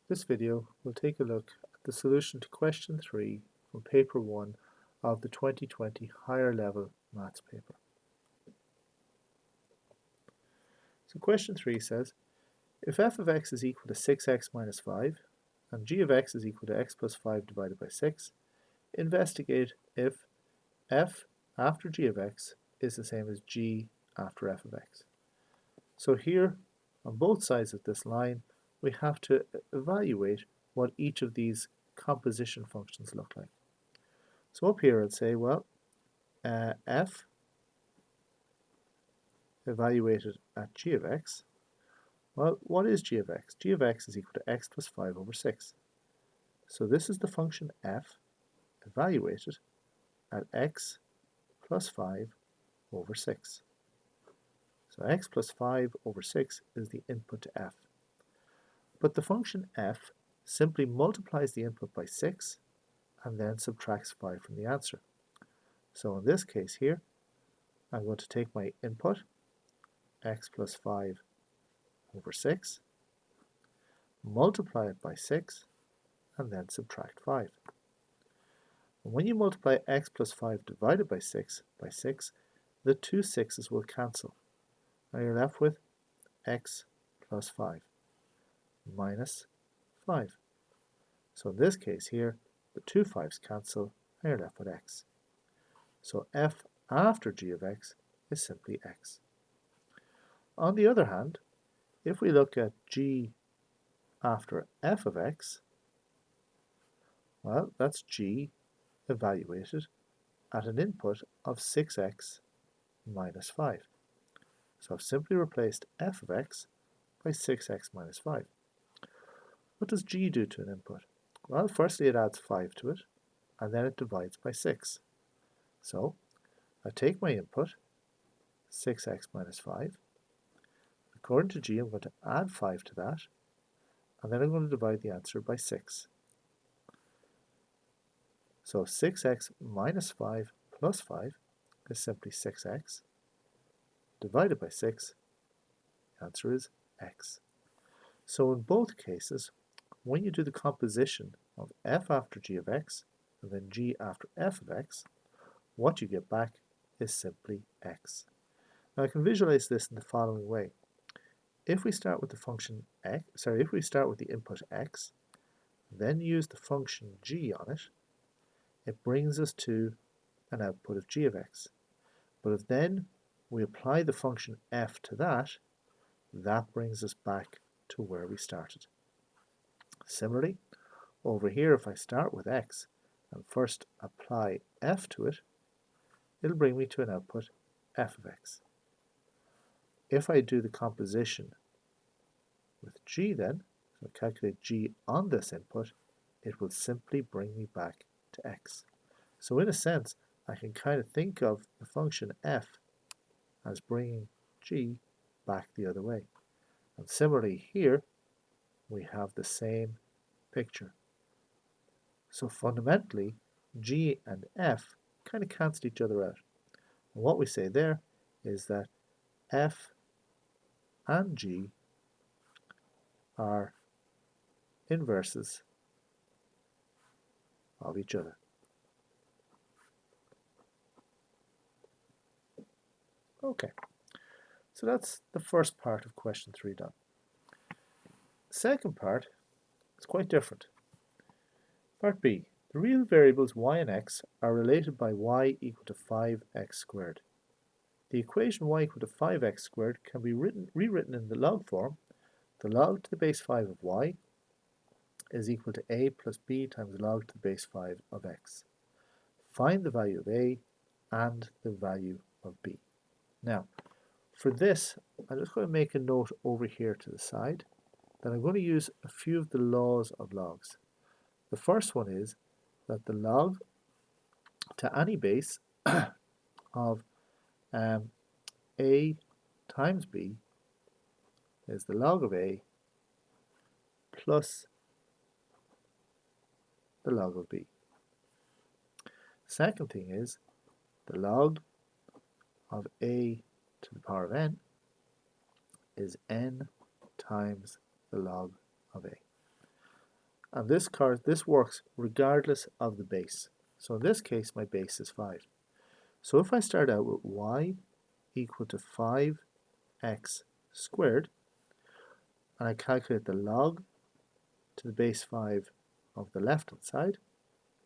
This video will take a look at the solution to question 3 from paper 1 of the 2020 higher level maths paper. So question 3 says, if f of x is equal to 6x minus 5 and g of x is equal to x plus 5 divided by 6, investigate if f after g of x is the same as g after f of x. So here, on both sides of this line, we have to evaluate what each of these composition functions look like. So up here I'd say, well, f evaluated at g of x. Well, what is g of x? G of x is equal to x plus 5 over 6. So this is the function f evaluated at x plus 5 over 6. So x plus 5 over 6 is the input to f. But the function f simply multiplies the input by 6 and then subtracts 5 from the answer. So in this case here, I'm going to take my input, x plus 5 over 6, multiply it by 6, and then subtract 5. And when you multiply x plus 5 divided by 6, the two 6's will cancel. Now you're left with x plus 5 minus 5. So in this case here, the two 5's cancel, and you're left with x. So f after g of x is simply x. On the other hand, if we look at g after f of x, well, that's g evaluated at an input of 6x minus 5. So I've simply replaced f of x by 6x minus 5. What does g do to an input? Well, firstly it adds 5 to it, and then it divides by 6. So I take my input, 6x minus 5. According to g, I'm going to add 5 to that, and then I'm going to divide the answer by 6. So 6x minus 5 plus 5 is simply 6x. Divided by 6, the answer is x. So in both cases, when you do the composition of f after g of x and then g after f of x, what you get back is simply x. Now I can visualize this in the following way. If we start with the function if we start with the input x, then use the function g on it, it brings us to an output of g of x. But if then we apply the function f to that, that brings us back to where we started. Similarly, over here, if I start with x and first apply f to it, it'll bring me to an output f of x. If I do the composition with g then, so calculate g on this input, it will simply bring me back to x. So in a sense, I can kind of think of the function f as bringing g back the other way. And similarly here, we have the same picture. So fundamentally, g and f kind of cancel each other out. And what we say there is that f and g are inverses of each other. Okay, so that's the first part of question 3 done. The second part is quite different. Part B. The real variables y and x are related by y equal to 5x squared. The equation y equal to 5x squared can be rewritten in the log form. The log to the base 5 of y is equal to a plus b times log to the base 5 of x. Find the value of a and the value of b. Now, for this, I'm just going to make a note over here to the side that I'm going to use a few of the laws of logs. The first one is that the log to any base of a times b is the log of a plus the log of b. Second thing is the log of a to the power of n is n times the log of a. and this works regardless of the base. So in this case, my base is 5. So if I start out with y equal to 5x squared, and I calculate the log to the base 5 of the left-hand side,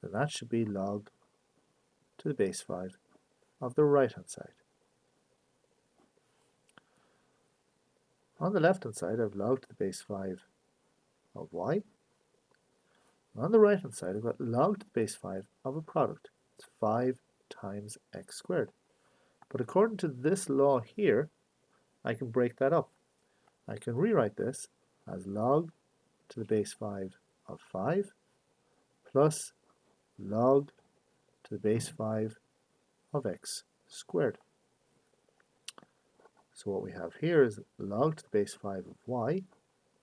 then that should be log to the base 5 of the right-hand side. On the left-hand side, I have log to the base 5 of y. And on the right-hand side, I've got log to the base 5 of a product. It's 5 times x squared. But according to this law here, I can break that up. I can rewrite this as log to the base 5 of 5 plus log to the base 5 of x squared. So what we have here is log to the base 5 of y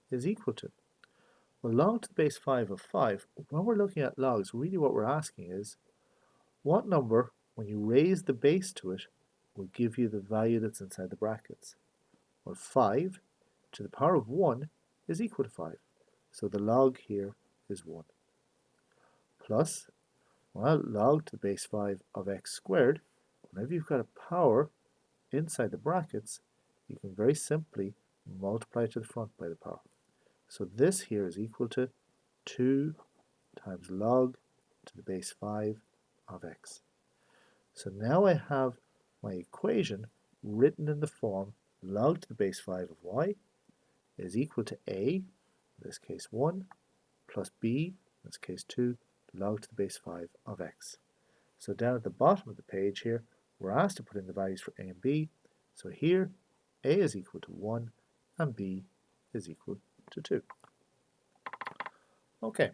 is equal to, well, log to the base 5 of 5, when we're looking at logs, really what we're asking is, what number, when you raise the base to it, will give you the value that's inside the brackets? Well, 5 to the power of 1 is equal to 5. So the log here is 1. Plus, well, log to the base 5 of x squared, whenever you've got a power inside the brackets, you can very simply multiply to the front by the power. So this here is equal to 2 times log to the base 5 of x. So now I have my equation written in the form log to the base 5 of y is equal to a, in this case 1, plus b, in this case 2, log to the base 5 of x. So down at the bottom of the page here, we're asked to put in the values for a and b. So here, a is equal to 1 and b is equal to 2. Okay,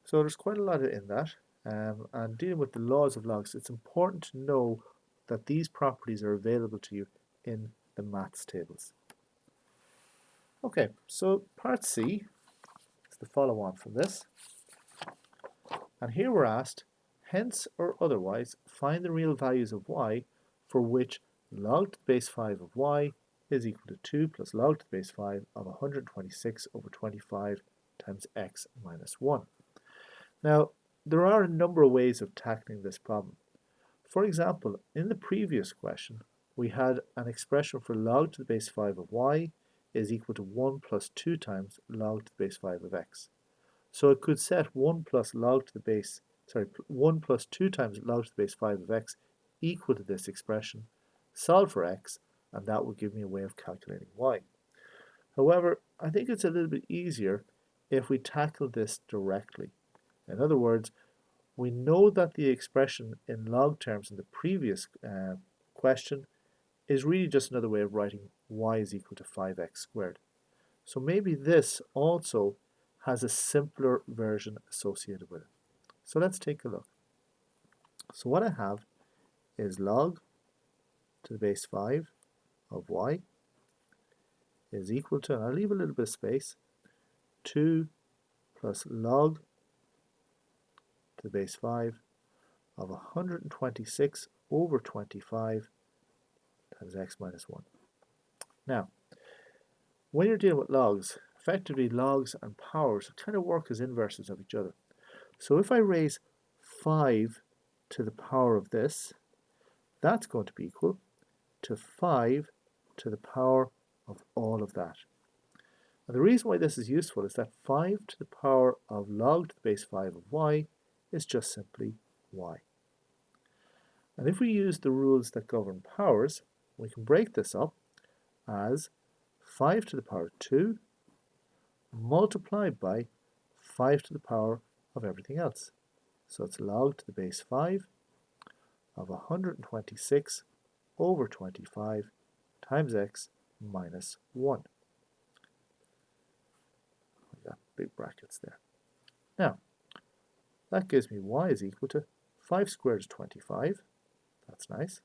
so there's quite a lot in that. And dealing with the laws of logs, it's important to know that these properties are available to you in the maths tables. Okay, so part C is the follow on from this. And here we're asked, hence or otherwise, find the real values of y for which log to the base 5 of y is equal to 2 plus log to the base 5 of 126 over 25 times x minus 1. Now, there are a number of ways of tackling this problem. For example, in the previous question, we had an expression for log to the base 5 of y is equal to 1 plus 2 times log to the base 5 of x. So it could set 1 plus 2 times log to the base 5 of x equal to this expression, solve for x, and that would give me a way of calculating y. However, I think it's a little bit easier if we tackle this directly. In other words, we know that the expression in log terms in the previous question is really just another way of writing y is equal to 5x squared. So maybe this also has a simpler version associated with it. So let's take a look. So what I have is log to the base 5 of y is equal to, and I'll leave a little bit of space, 2 plus log to the base 5 of 126 over 25 times x minus 1. Now, when you're dealing with logs, effectively logs and powers kind of work as inverses of each other. So if I raise 5 to the power of this, that's going to be equal to 5 to the power of all of that. And the reason why this is useful is that 5 to the power of log to the base 5 of y is just simply y. And if we use the rules that govern powers, we can break this up as 5 to the power 2 multiplied by 5 to the power of everything else. So it's log to the base 5 of 126 over 25 times x minus 1. We've got big brackets there. Now, that gives me y is equal to 5 squared is 25. That's nice.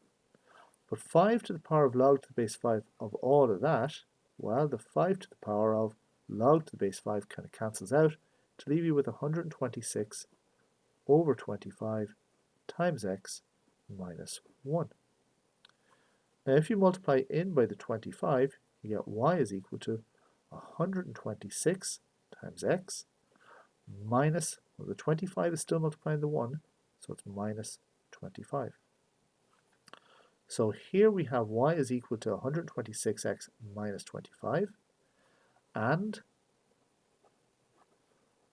But 5 to the power of log to the base 5 of all of that, well, the 5 to the power of log to the base 5 kind of cancels out to leave you with 126 over 25 times x minus 1. Now, if you multiply in by the 25, you get y is equal to 126 times x minus, well, the 25 is still multiplying the 1, so it's minus 25. So here we have y is equal to 126x minus 25, and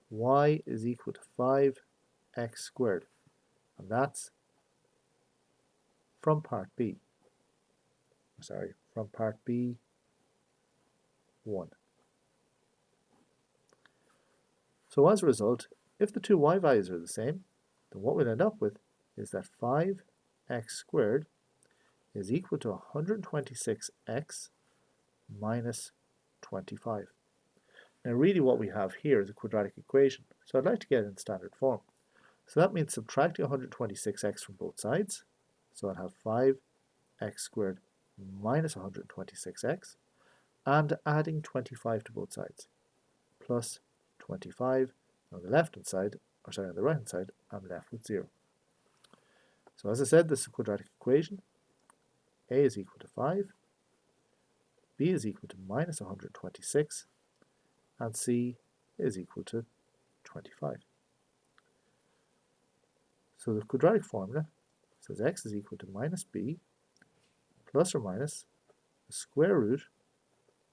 y is equal to 5x squared, and that's from part B. Sorry, from part B1. So as a result, if the two y values are the same, then what we'll end up with is that 5x squared is equal to 126x minus 25. Now really what we have here is a quadratic equation, so I'd like to get it in standard form. So that means subtracting 126x from both sides, so I'll have 5x squared minus 126x, and adding 25 to both sides, plus 25. On the left hand side, or sorry, on the right hand side, I'm left with 0. So as I said, this is a quadratic equation. A is equal to 5, B is equal to minus 126, and C is equal to 25. So the quadratic formula says x is equal to minus b plus or minus the square root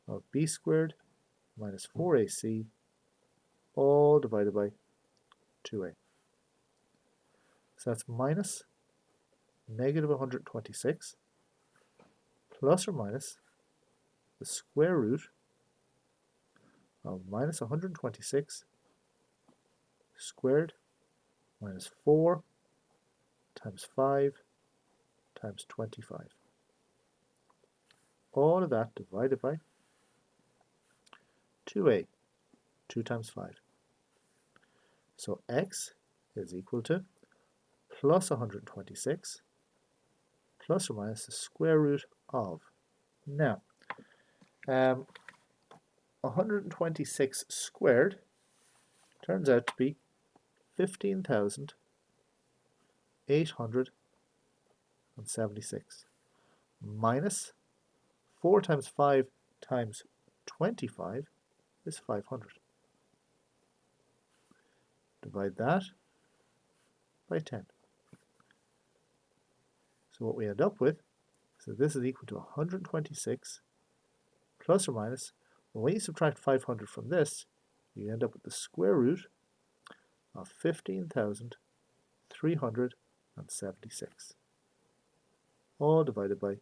of b squared minus 4ac all divided by 2a. So that's minus negative 126 plus or minus the square root of minus 126 squared minus 4 times 5 times 25. All of that divided by 2a, 2 times 5. So x is equal to plus 126 plus or minus the square root of. Now, 126 squared turns out to be 15,876 minus 4 times 5 times 25 is 500. Divide that by 10. So what we end up with is that this is equal to 126 plus or minus, well, when you subtract 500 from this, you end up with the square root of 15,376, all divided by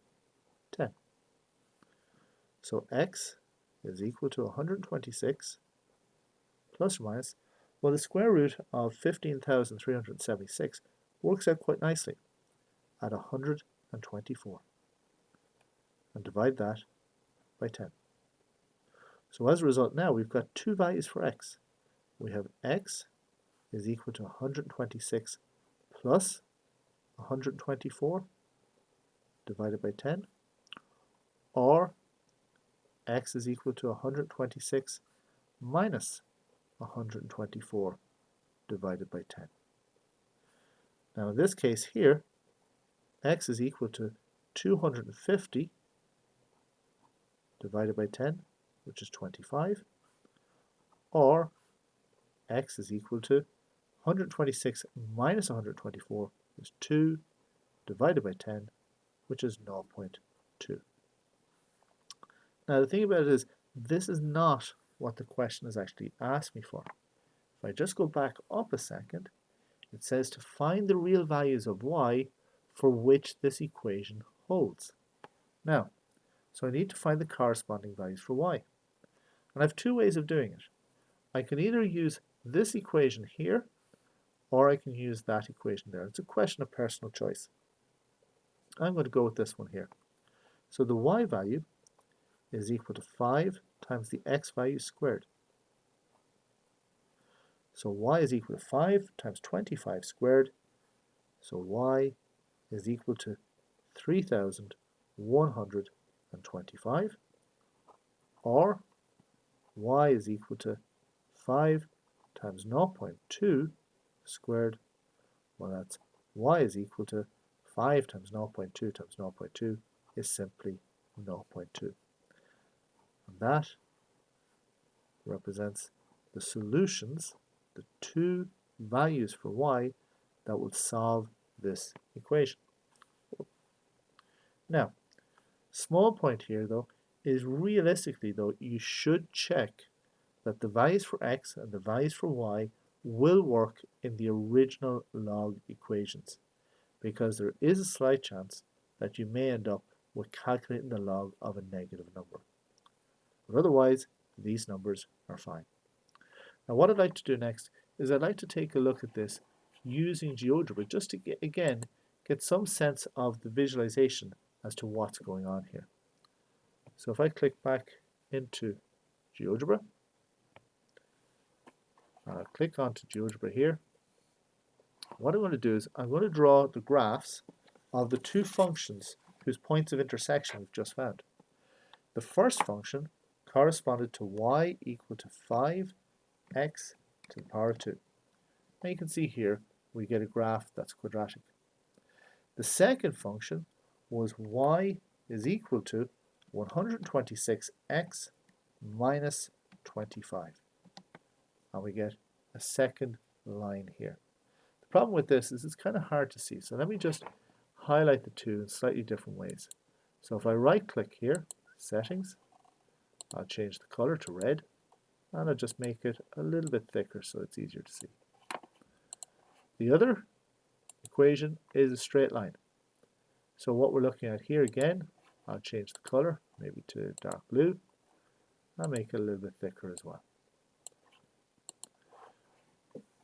10. So x is equal to 126 plus or minus, well, the square root of 15,376 works out quite nicely at 124, and divide that by 10. So as a result now we've got two values for x. We have x is equal to 126 plus 124 divided by 10, or x is equal to 126 minus 124 divided by 10. Now in this case here, x is equal to 250 divided by 10, which is 25, or x is equal to 126 minus 124 is 2 divided by 10, which is 0.2. Now the thing about it is, this is not what the question has actually asked me for. If I just go back up a second, it says to find the real values of y for which this equation holds. Now, so I need to find the corresponding values for y. And I have two ways of doing it. I can either use this equation here, or I can use that equation there. It's a question of personal choice. I'm going to go with this one here. So the y value is equal to 5 times the x value squared. So y is equal to 5 times 25 squared. So y is equal to 3,125, or y is equal to 5 times 0.2 squared. Well, that's y is equal to 5 times 0.2 times 0.2 is simply 0.2. And that represents the solutions the two values for y that will solve this equation. Now, small point here though is realistically though you should check that the values for x and the values for y will work in the original log equations, because there is a slight chance that you may end up with calculating the log of a negative number. But otherwise, these numbers are fine. Now what I'd like to do next is I'd like to take a look at this using GeoGebra just to again get some sense of the visualization as to what's going on here. So if I click back into GeoGebra, I'll click onto GeoGebra here. What I'm going to do is I'm going to draw the graphs of the two functions whose points of intersection we've just found. The first function corresponded to y equal to 5x to the power 2. Now you can see here we get a graph that's quadratic. The second function was y is equal to 126x minus 25. And we get a second line here. The problem with this is it's kind of hard to see. So let me just highlight the two in slightly different ways. So if I right click here, settings, I'll change the color to red, and I'll just make it a little bit thicker so it's easier to see. The other equation is a straight line. So what we're looking at here again, I'll change the color maybe to dark blue. I'll make it a little bit thicker as well.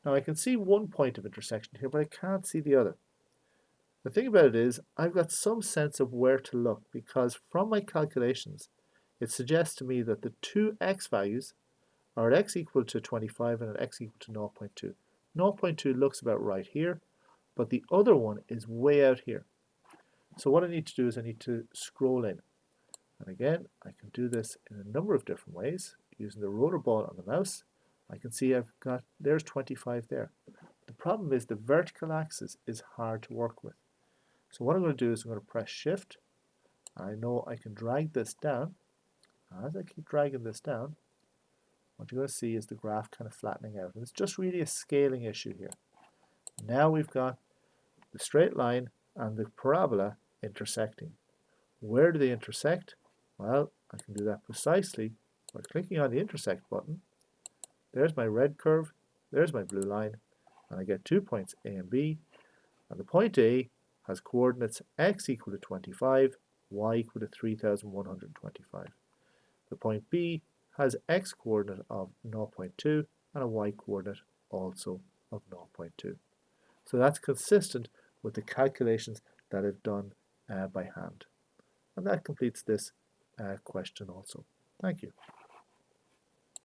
Now I can see one point of intersection here, but I can't see the other. The thing about it is I've got some sense of where to look, because from my calculations it suggests to me that the two x values are at x equal to 25 and at x equal to 0.2. 0.2 looks about right here, but the other one is way out here. So what I need to do is I need to scroll in. And again, I can do this in a number of different ways. Using the rotor ball on the mouse, I can see I've got, there's 25 there. The problem is the vertical axis is hard to work with. So what I'm going to do is I'm going to press shift. I know I can drag this down. As I keep dragging this down, what you're going to see is the graph kind of flattening out. And it's just really a scaling issue here. Now we've got the straight line and the parabola intersecting. Where do they intersect? Well, I can do that precisely by clicking on the intersect button. There's my red curve, there's my blue line, and I get 2 points A and B. And the point A has coordinates x equal to 25, y equal to 3125. The point B has x coordinate of 0.2 and a y coordinate also of 0.2. So that's consistent with the calculations that I've done by hand. And that completes this question also. Thank you.